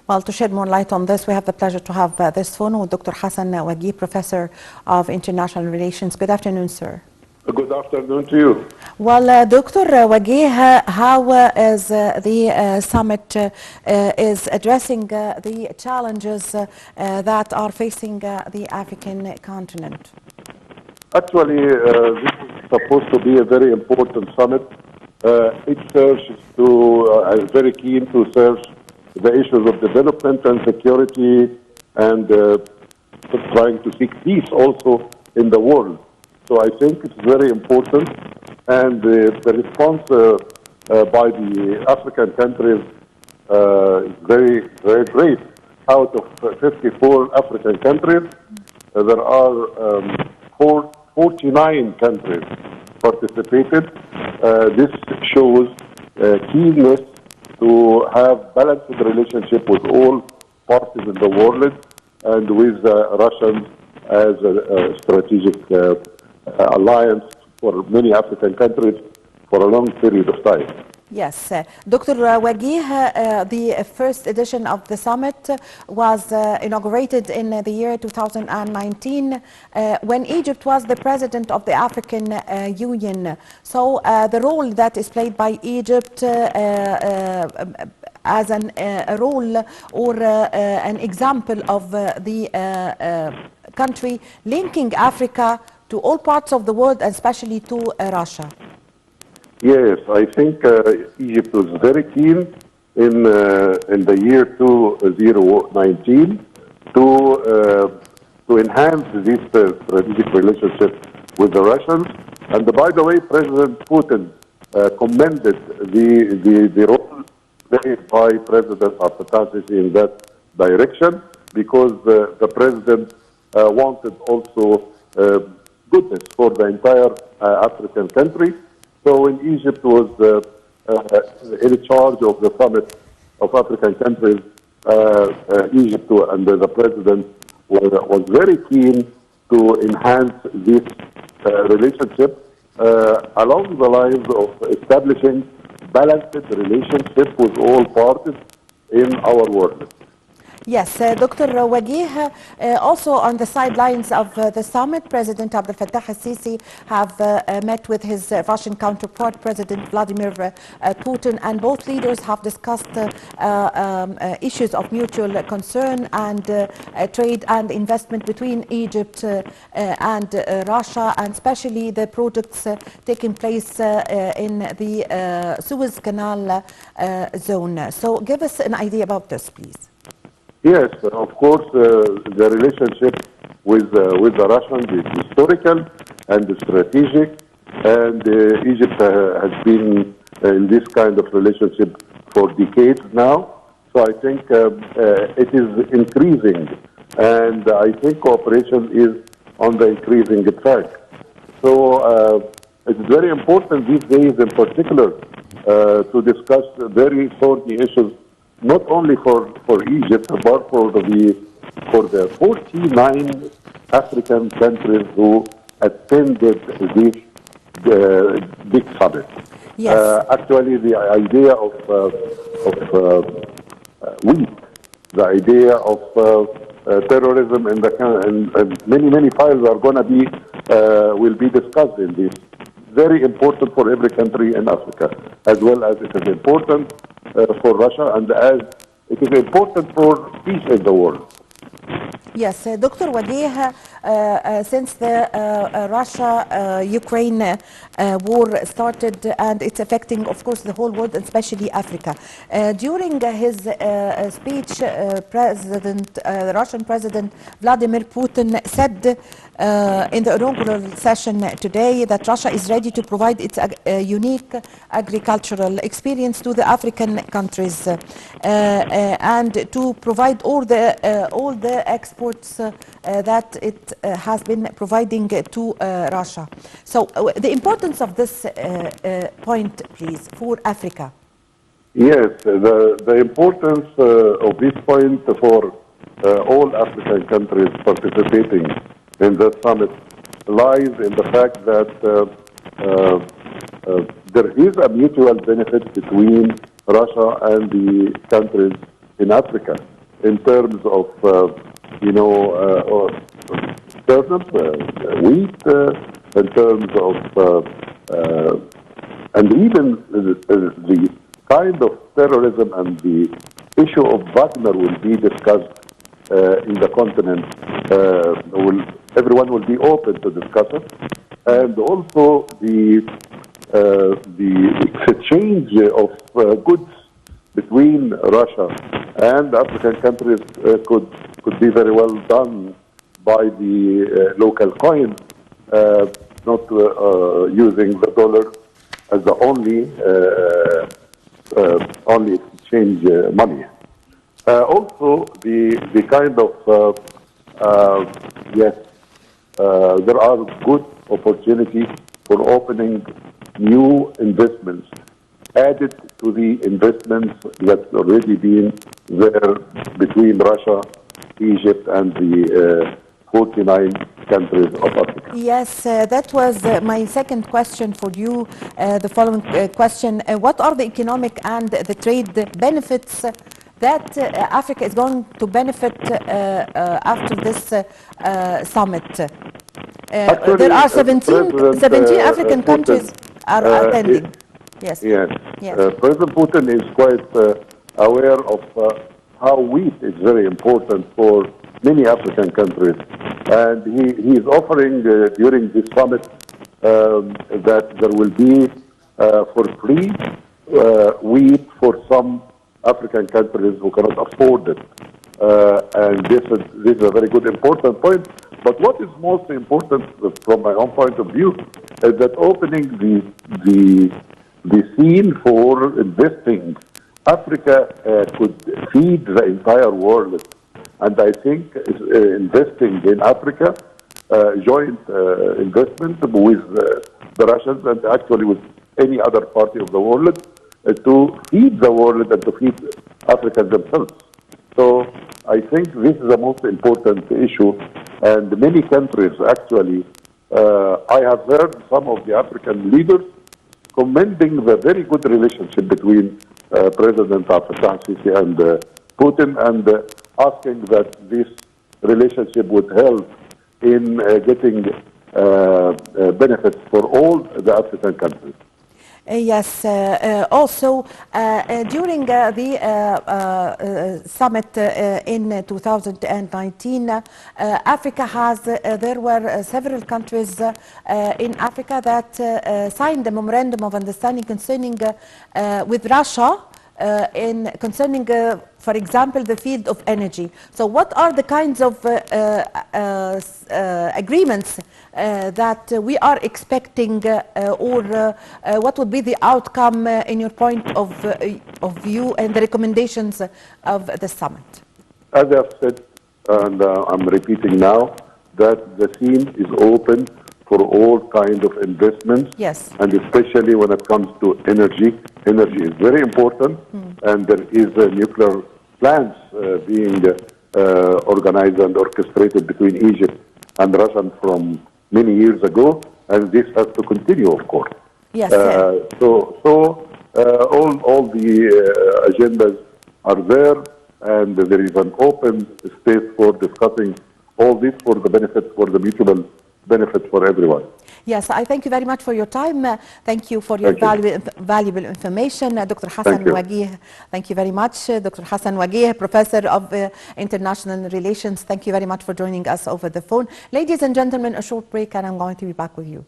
Well, to shed more light on this, we have the pleasure to have this phone with Dr. Hassan Waguih, Professor of International Relations. Good afternoon, sir. Good afternoon to you. Well, Dr. Waguih, how is the summit is addressing the challenges that are facing the African continent? Actually, this is supposed to be a very important summit. It serves to, is very keen to serve the issues of development and security and trying to seek peace also in the world. So I think it's very important, and the response by the African countries is very, very great. Out of 54 African countries, there are 49 countries participated. This shows keenness to have balanced relationship with all parties in the world and with Russia as a strategic alliance for many African countries for a long period of time. Yes. Dr. Waguih, the first edition of the summit was inaugurated in the year 2019 when Egypt was the president of the African Union. So the role that is played by Egypt as a role or an example of the country linking Africa to all parts of the world, especially to Russia. Yes, I think Egypt was very keen in the year 2019 to enhance this strategic relationship with the Russians. And by the way, President Putin commended the role played by President Hassan in that direction, because the president wanted also goodness for the entire African country. So when Egypt was in charge of the summit of African countries, Egypt and the president was very keen to enhance this relationship along the lines of establishing balanced relationship with all parties in our world. Yes, Dr. Waguih, also on the sidelines of the summit, President Abdel Fattah al-Sisi have met with his Russian counterpart, President Vladimir Putin, and both leaders have discussed issues of mutual concern and trade and investment between Egypt and Russia, and especially the projects taking place in the Suez Canal zone. So give us an idea about this, please. Yes, of course, the relationship with the Russians is historical and strategic, and Egypt has been in this kind of relationship for decades now. So I think it is increasing, and I think cooperation is on the increasing track. So it's very important these days, in particular, to discuss very thorny issues, not only for Egypt, but for the 49 African countries who attended this big summit. Yes. Actually, the idea of wheat, the idea of terrorism, and many files are going to be will be discussed in this. Very important for every country in Africa, as well as it is important for Russia, and as it is important for peace in the world. Yes, Dr. Waguih, since the Russia-Ukraine war started, and it's affecting, of course, the whole world, especially Africa. During his speech, the Russian President Vladimir Putin said in the inaugural session today that Russia is ready to provide its unique agricultural experience to the African countries and to provide all the exports that it has been providing to Russia. So the importance of this point, please, for Africa. Yes, the importance of this point for all African countries participating in the summit lies in the fact that there is a mutual benefit between Russia and the countries in Africa. in terms of, turnips, wheat, in terms of, and even the kind of terrorism and the issue of Wagner will be discussed in the continent. Everyone will be open to discuss it, and also the exchange of goods between Russia and African countries could be very well done by the local coin, not using the dollar as the only exchange money. Also, the kind of there are good opportunities for opening new investments added to the investments that's already been there between Russia, Egypt, and the 49 countries of Africa. Yes, that was my second question for you. The following question, what are the economic and the trade benefits that Africa is going to benefit after this summit? Actually, there are 17 African countries are attending. Yes. Yes. Yes. President Putin is quite aware of how wheat is very important for many African countries. And he is offering during this summit that there will be for free wheat for some African countries who cannot afford it. And this is a very good important point. But what is most important from my own point of view is that opening the scene for investing. Africa could feed the entire world. And I think investing in Africa, joint investment with the Russians and actually with any other party of the world to feed the world and to feed Africans themselves. So I think this is the most important issue. And many countries actually, I have heard some of the African leaders commending the very good relationship between President Fattah al-Sisi and Putin, and asking that this relationship would help in getting benefits for all the African countries. Yes. Also, during the summit in 2019, Africa has, there were several countries in Africa that signed a memorandum of understanding concerning with Russia concerning, for example, the field of energy. So what are the kinds of agreements that we are expecting, or what would be the outcome in your point of view and the recommendations of the summit? As I've said, and I'm repeating now, that the scene is open for all kinds of investments. Yes. And especially when it comes to energy. Energy is very important, and there is nuclear plants being organized and orchestrated between Egypt and Russia from many years ago, and this has to continue, of course. Yes. All the agendas are there, and there is an open space for discussing all this for the benefit, for the mutual benefit for everyone. Yes, I thank you very much for your time. Thank you for your valuable information. Dr. Hassan Waguih, thank you very much. Dr. Hassan Waguih, Professor of International Relations, thank you very much for joining us over the phone. Ladies and gentlemen, a short break and I'm going to be back with you.